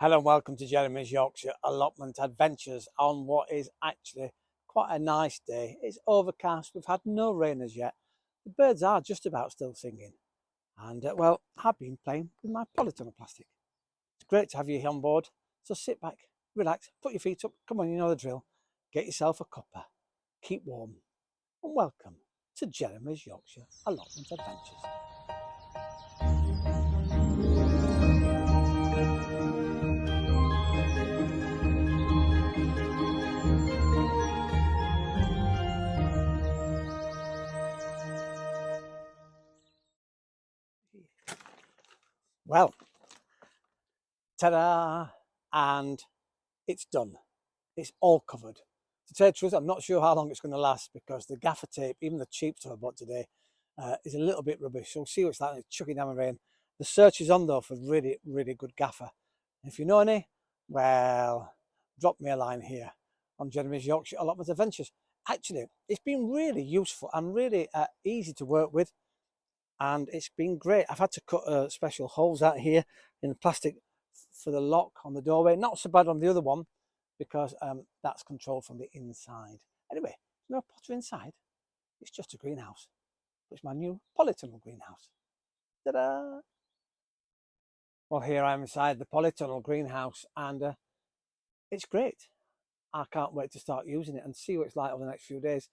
Hello and welcome to Jeremy's Yorkshire allotment adventures on what is actually quite a nice day. It's overcast, we've had no rain as yet. The birds are just about still singing. And well, I've been playing with my polytunnel plastic. It's great to have you here on board. So sit back, relax, put your feet up. Come on, you know the drill. Get yourself a cuppa, keep warm, and welcome to Jeremy's Yorkshire allotment adventures. Well, ta-da! And it's done. It's all covered. To tell you the truth, I'm not sure how long it's going to last because the gaffer tape, even the cheap stuff I bought today, is a little bit rubbish. So we'll see what it's like when it's chucking down the rain. The search is on though for really, really good gaffer. And if you know any, well, drop me a line here on Jeremy's Yorkshire Allotment Adventures. Actually, it's been really useful and really easy to work with. And it's been great. I've had to cut special holes out here in the plastic for the lock on the doorway. Not so bad on the other one because that's controlled from the inside. Anyway, no potter inside. It's just a greenhouse. It's my new polytunnel greenhouse. Ta-da! Well, here I am inside the polytunnel greenhouse and it's great. I can't wait to start using it and see what it's like over the next few days.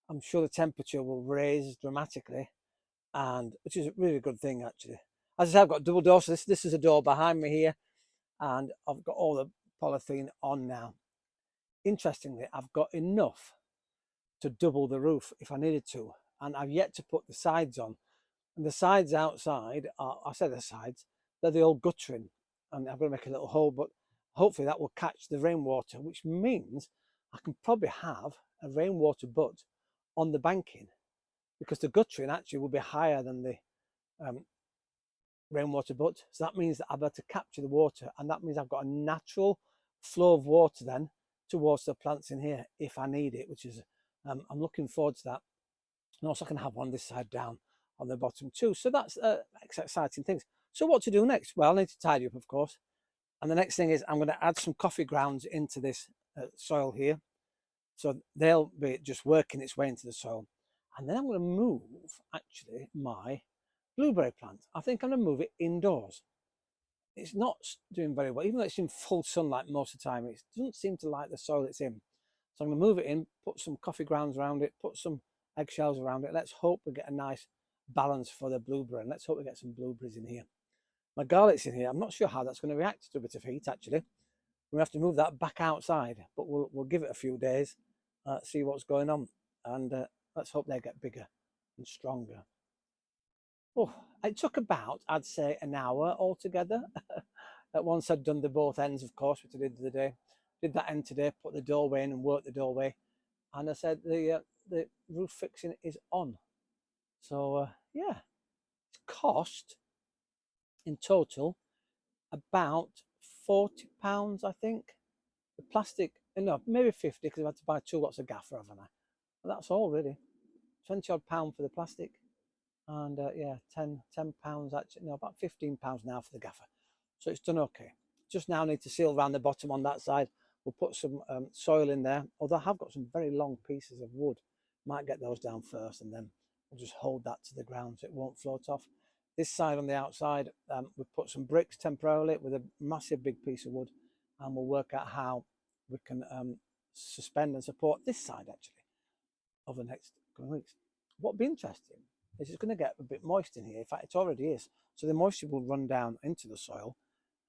I'm sure the temperature will raise dramatically, and which is a really good thing actually. As I said, I've got double doors. So this is a door behind me here, and I've got all the polythene on now. Interestingly, I've got enough to double the roof if I needed to, and I've yet to put the sides on. And the sides outside are, I said the sides, they're the old guttering, and I'm going to make a little hole, but hopefully that will catch the rainwater, which means I can probably have a rainwater butt on the banking, because the guttering actually will be higher than the rainwater butt. So that means that I'll be able to capture the water, and that means I've got a natural flow of water then towards the plants in here if I need it, which is I'm looking forward to that. And also I can have one this side down on the bottom too. So that's exciting things. So what to do next? Well, I need to tidy up, of course. And the next thing is I'm going to add some coffee grounds into this soil here. So they'll be just working its way into the soil. And then I'm going to move actually my blueberry plant. I think I'm going to move it indoors. It's not doing very well, even though it's in full sunlight most of the time. It doesn't seem to like the soil it's in. So I'm going to move it in, put some coffee grounds around it, put some eggshells around it. Let's hope we get a nice balance for the blueberry, and let's hope we get some blueberries in here. My garlic's in here. I'm not sure how that's going to react to a bit of heat actually. We have to move that back outside, but we'll give it a few days, see what's going on, and let's hope they get bigger and stronger. Oh, it took about, I'd say, an hour altogether. Once I'd done the both ends, of course, which I did the other day. Did that end today, put the doorway in and worked the doorway. And I said the roof fixing is on. So, yeah, it's cost in total about £40, I think. The plastic, no, maybe 50 because I've had to buy 2 lots of gaffer, haven't I? But that's all really. 20 odd pound for the plastic. And yeah, £10 actually, no, about £15 now for the gaffer. So it's done okay. Just now need to seal around the bottom on that side. We'll put some soil in there, although I have got some very long pieces of wood. Might get those down first and then we'll just hold that to the ground so it won't float off. This side on the outside, we've put some bricks temporarily with a massive big piece of wood, and we'll work out how we can suspend and support this side actually over the next coming weeks. What would be interesting is it's going to get a bit moist in here. In fact, it already is. So the moisture will run down into the soil.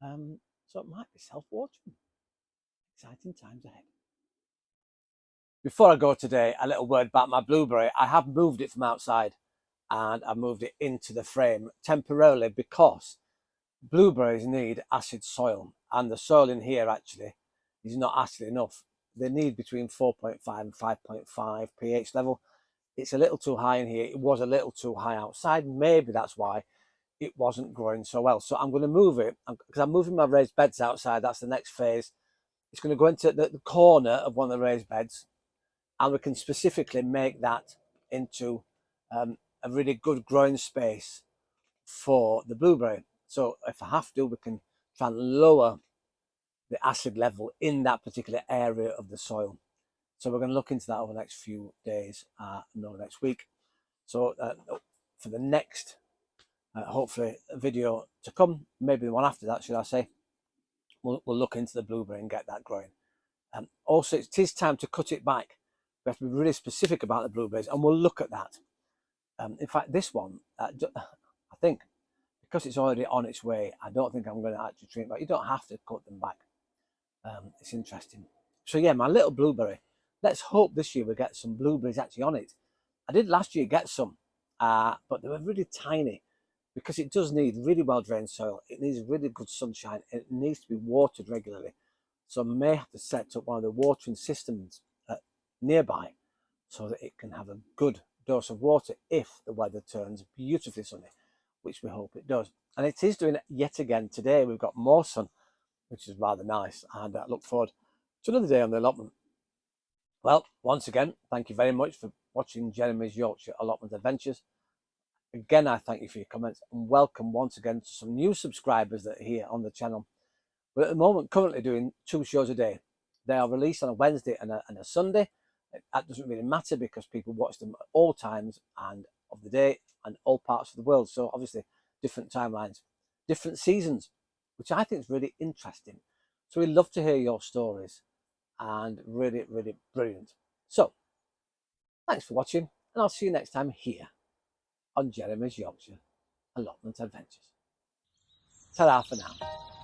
So it might be self-watering. Exciting times ahead. Before I go today, a little word about my blueberry. I have moved it from outside and I've moved it into the frame temporarily because blueberries need acid soil, and the soil in here actually is not acid enough. They need between 4.5 and 5.5 pH level. It's a little too high in here. It was a little too high outside. Maybe that's why it wasn't growing so well. So I'm going to move it because I'm moving my raised beds outside. That's the next phase. It's going to go into the corner of one of the raised beds, and we can specifically make that into a really good growing space for the blueberry. So if I have to, we can try and lower the acid level in that particular area of the soil. So we're going to look into that over the next few days, no, next week. So for the next, hopefully, video to come, maybe the one after that, should I say, we'll look into the blueberry and get that growing. Also, it is time to cut it back. We have to be really specific about the blueberries, and we'll look at that. In fact, this one, I think, because it's already on its way, I don't think I'm going to actually trim it back. You don't have to cut them back. It's interesting. So yeah, my little blueberry. Let's hope this year we get some blueberries actually on it. I did last year get some, but they were really tiny because it does need really well drained soil. It needs really good sunshine. It needs to be watered regularly. So I may have to set up one of the watering systems nearby so that it can have a good dose of water if the weather turns beautifully sunny, which we hope it does. And it is doing it yet again today. We've got more sun, which is rather nice, and I look forward to another day on the allotment. Well, once again, thank you very much for watching Jeremy's Yorkshire Allotment Adventures. Again, I thank you for your comments, and welcome once again to some new subscribers that are here on the channel. We're at the moment currently doing 2 shows a day. They are released on a Wednesday and a Sunday. That doesn't really matter because people watch them at all times and of the day and all parts of the world. So obviously different timelines, different seasons, which I think is really interesting. So we love to hear your stories, and really, really brilliant. So thanks for watching, and I'll see you next time here on Jeremy's Yorkshire Allotment Adventures. Ta-ra for now.